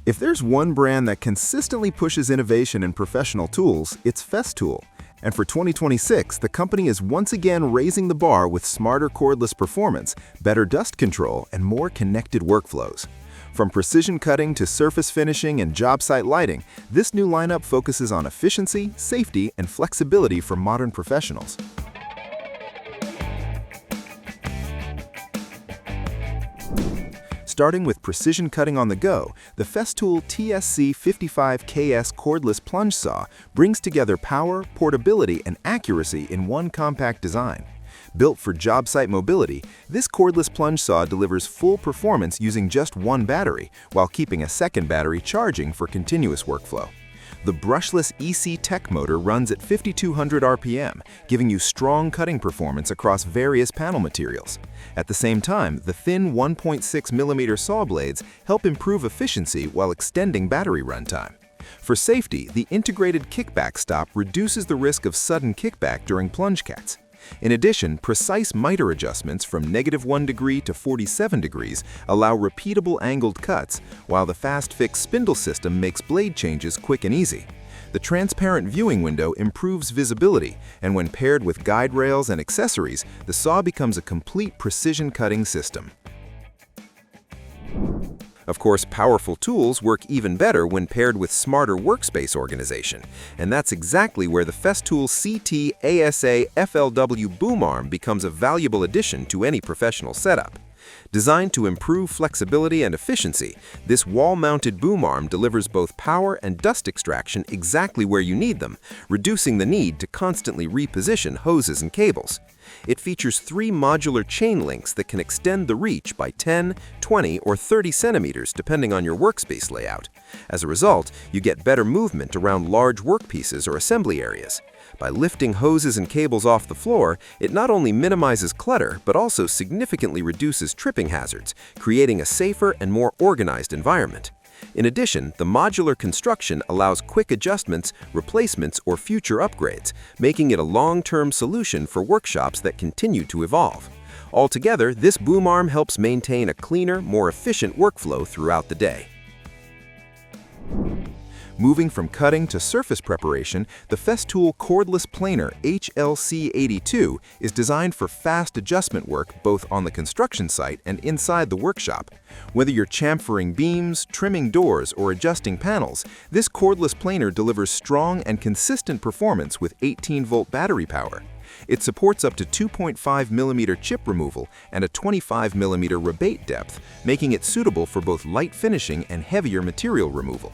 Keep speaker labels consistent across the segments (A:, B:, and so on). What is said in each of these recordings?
A: If there's one brand that consistently pushes innovation in professional tools, it's Festool. And for 2026, the company is once again raising the bar with smarter cordless performance, better dust control, and more connected workflows. From precision cutting to surface finishing and job site lighting, this new lineup focuses on efficiency, safety, and flexibility for modern professionals. Starting with precision cutting on the go, the Festool TSC 55 KS Cordless plunge saw brings together power, portability, and accuracy in one compact design. Built for job site mobility, this cordless plunge saw delivers full performance using just one battery, while keeping a second battery charging for continuous workflow. The brushless EC Tech motor runs at 5,200 RPM, giving you strong cutting performance across various panel materials. At the same time, the thin 1.6mm saw blades help improve efficiency while extending battery runtime. For safety, the integrated kickback stop reduces the risk of sudden kickback during plunge cuts. In addition, precise miter adjustments from -1 degree to 47 degrees allow repeatable angled cuts, while the fast-fix spindle system makes blade changes quick and easy. The transparent viewing window improves visibility, and when paired with guide rails and accessories, the saw becomes a complete precision cutting system. Of course, powerful tools work even better when paired with smarter workspace organization, and that's exactly where the Festool CT-ASA FLW boom arm becomes a valuable addition to any professional setup. Designed to improve flexibility and efficiency, this wall-mounted boom arm delivers both power and dust extraction exactly where you need them, reducing the need to constantly reposition hoses and cables. It features 3 modular chain links that can extend the reach by 10, 20, or 30 centimeters depending on your workspace layout. As a result, you get better movement around large workpieces or assembly areas. By lifting hoses and cables off the floor, it not only minimizes clutter, but also significantly reduces tripping hazards, creating a safer and more organized environment. In addition, the modular construction allows quick adjustments, replacements, or future upgrades, making it a long-term solution for workshops that continue to evolve. Altogether, this boom arm helps maintain a cleaner, more efficient workflow throughout the day. Moving from cutting to surface preparation, the Festool Cordless Planer HLC82 is designed for fast adjustment work both on the construction site and inside the workshop. Whether you're chamfering beams, trimming doors, or adjusting panels, this cordless planer delivers strong and consistent performance with 18-volt battery power. It supports up to 2.5mm chip removal and a 25mm rebate depth, making it suitable for both light finishing and heavier material removal.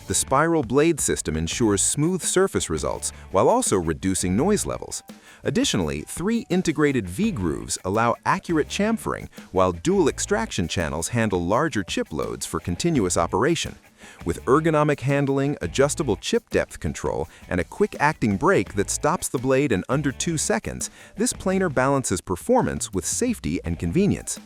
A: The spiral blade system ensures smooth surface results while also reducing noise levels. Additionally, 3 integrated V-grooves allow accurate chamfering, while dual extraction channels handle larger chip loads for continuous operation. With ergonomic handling, adjustable chip depth control, and a quick-acting brake that stops the blade in under 2 seconds, this planer balances performance with safety and convenience.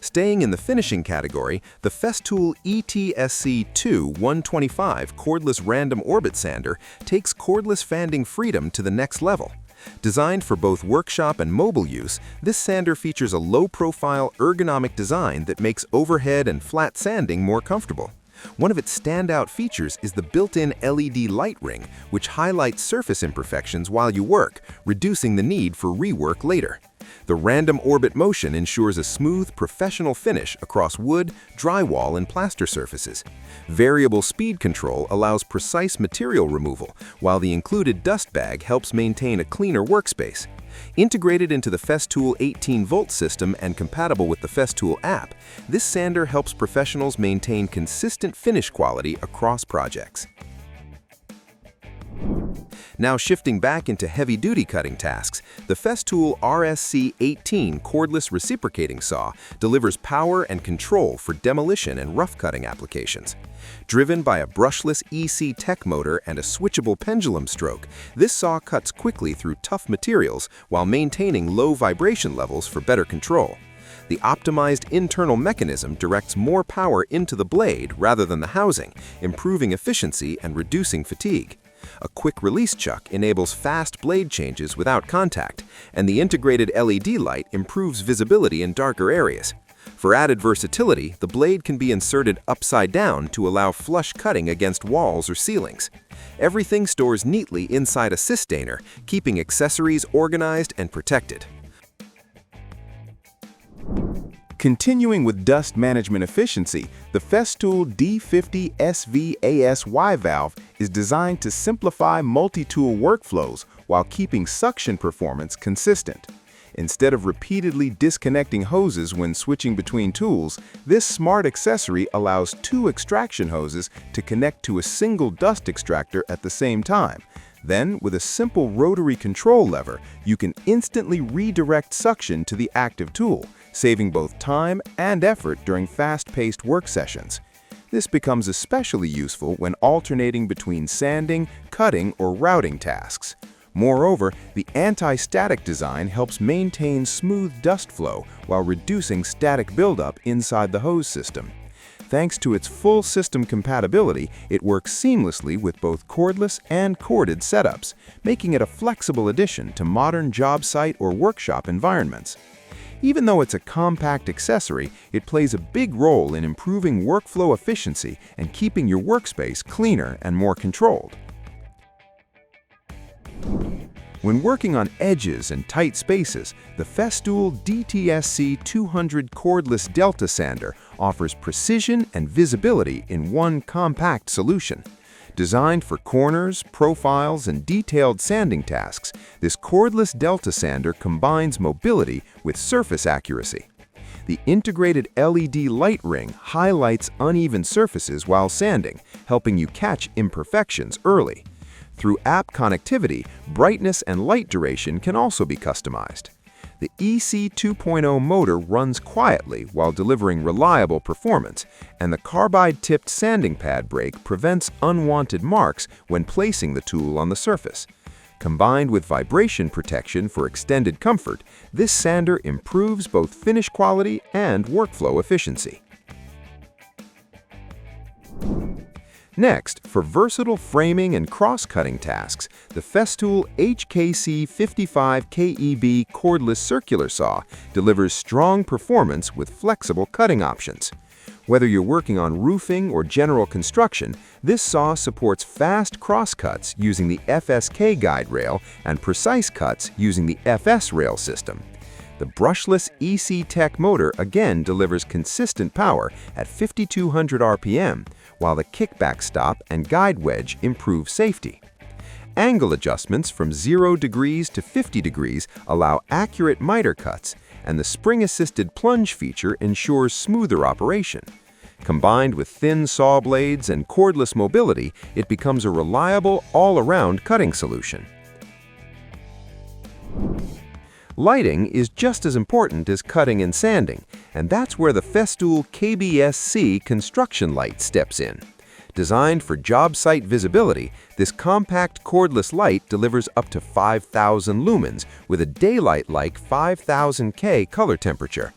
A: Staying in the finishing category, the Festool ETSC 125 cordless random orbit sander takes cordless fanding freedom to the next level. Designed for both workshop and mobile use, this sander features a low-profile, ergonomic design that makes overhead and flat sanding more comfortable. One of its standout features is the built-in LED light ring, which highlights surface imperfections while you work, reducing the need for rework later. The random orbit motion ensures a smooth, professional finish across wood, drywall, and plaster surfaces. Variable speed control allows precise material removal, while the included dust bag helps maintain a cleaner workspace. Integrated into the Festool 18-volt system and compatible with the Festool app, this sander helps professionals maintain consistent finish quality across projects. Now shifting back into heavy-duty cutting tasks, the Festool RSC 18 cordless reciprocating saw delivers power and control for demolition and rough cutting applications. Driven by a brushless EC Tech motor and a switchable pendulum stroke, this saw cuts quickly through tough materials while maintaining low vibration levels for better control. The optimized internal mechanism directs more power into the blade rather than the housing, improving efficiency and reducing fatigue. A quick release chuck enables fast blade changes without contact, and the integrated LED light improves visibility in darker areas. For added versatility, the blade can be inserted upside down to allow flush cutting against walls or ceilings. Everything stores neatly inside a sustainer, keeping accessories organized and protected.
B: Continuing with dust management efficiency, the Festool D50 SVY valve is designed to simplify multi-tool workflows while keeping suction performance consistent. Instead of repeatedly disconnecting hoses when switching between tools, this smart accessory allows 2 extraction hoses to connect to a single dust extractor at the same time. Then, with a simple rotary control lever, you can instantly redirect suction to the active tool, saving both time and effort during fast-paced work sessions. This becomes especially useful when alternating between sanding, cutting, or routing tasks. Moreover, the anti-static design helps maintain smooth dust flow while reducing static buildup inside the hose system. Thanks to its full system compatibility, it works seamlessly with both cordless and corded setups, making it a flexible addition to modern job site or workshop environments. Even though it's a compact accessory, it plays a big role in improving workflow efficiency and keeping your workspace cleaner and more controlled. When working on edges and tight spaces, the Festool DTSC 200 cordless Delta sander offers precision and visibility in one compact solution. Designed for corners, profiles, and detailed sanding tasks, this cordless Delta sander combines mobility with surface accuracy. The integrated LED light ring highlights uneven surfaces while sanding, helping you catch imperfections early. Through app connectivity, brightness and light duration can also be customized. The EC 2.0 motor runs quietly while delivering reliable performance, and the carbide-tipped sanding pad brake prevents unwanted marks when placing the tool on the surface. Combined with vibration protection for extended comfort, this sander improves both finish quality and workflow efficiency. Next, for versatile framing and cross-cutting tasks, the Festool HKC 55 KEB cordless circular saw delivers strong performance with flexible cutting options. Whether you're working on roofing or general construction, this saw supports fast cross-cuts using the FSK guide rail and precise cuts using the FS rail system. The brushless EC Tech motor again delivers consistent power at 5,200 RPM, while the kickback stop and guide wedge improve safety. Angle adjustments from 0 degrees to 50 degrees allow accurate miter cuts, and the spring-assisted plunge feature ensures smoother operation. Combined with thin saw blades and cordless mobility, it becomes a reliable, all-around cutting solution. Lighting is just as important as cutting and sanding, and that's where the Festool KBS C construction light steps in. Designed for job site visibility, this compact cordless light delivers up to 5,000 lumens with a daylight-like 5,000 K color temperature.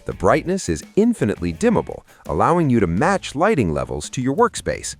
B: The brightness is infinitely dimmable, allowing you to match lighting levels to your workspace.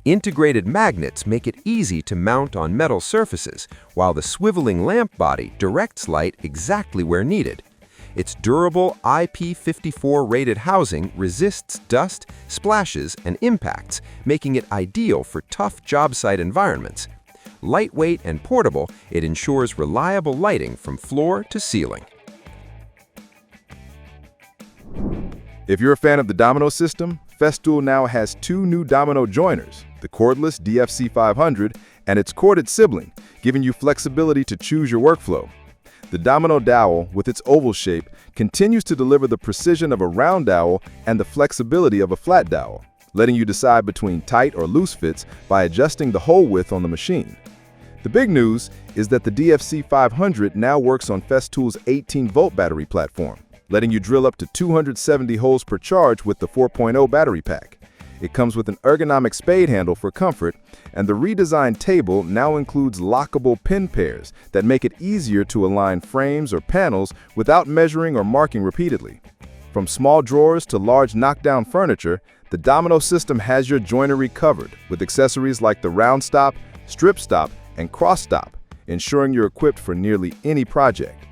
B: Integrated magnets make it easy to mount on metal surfaces, while the swiveling lamp body directs light exactly where needed. Its durable IP54 rated housing resists dust, splashes, and impacts, making it ideal for tough job site environments. Lightweight and portable, it ensures reliable lighting from floor to ceiling.
C: If you're a fan of the Domino system, Festool now has 2 new Domino joiners, the cordless DFC 500 and its corded sibling, giving you flexibility to choose your workflow. The Domino dowel, with its oval shape, continues to deliver the precision of a round dowel and the flexibility of a flat dowel, letting you decide between tight or loose fits by adjusting the hole width on the machine. The big news is that the DFC 500 now works on Festool's 18-volt battery platform, letting you drill up to 270 holes per charge with the 4.0 battery pack. It comes with an ergonomic spade handle for comfort, and the redesigned table now includes lockable pin pairs that make it easier to align frames or panels without measuring or marking repeatedly. From small drawers to large knockdown furniture, the Domino system has your joinery covered with accessories like the round stop, strip stop, and cross stop, ensuring you're equipped for nearly any project.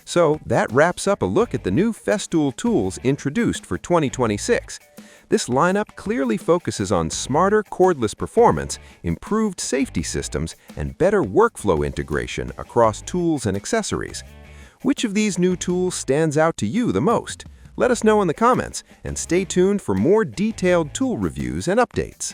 D: So that wraps up a look at the new Festool tools introduced for 2026. This lineup clearly focuses on smarter cordless performance, improved safety systems, and better workflow integration across tools and accessories. Which of these new tools stands out to you the most? Let us know in the comments, and stay tuned for more detailed tool reviews and updates.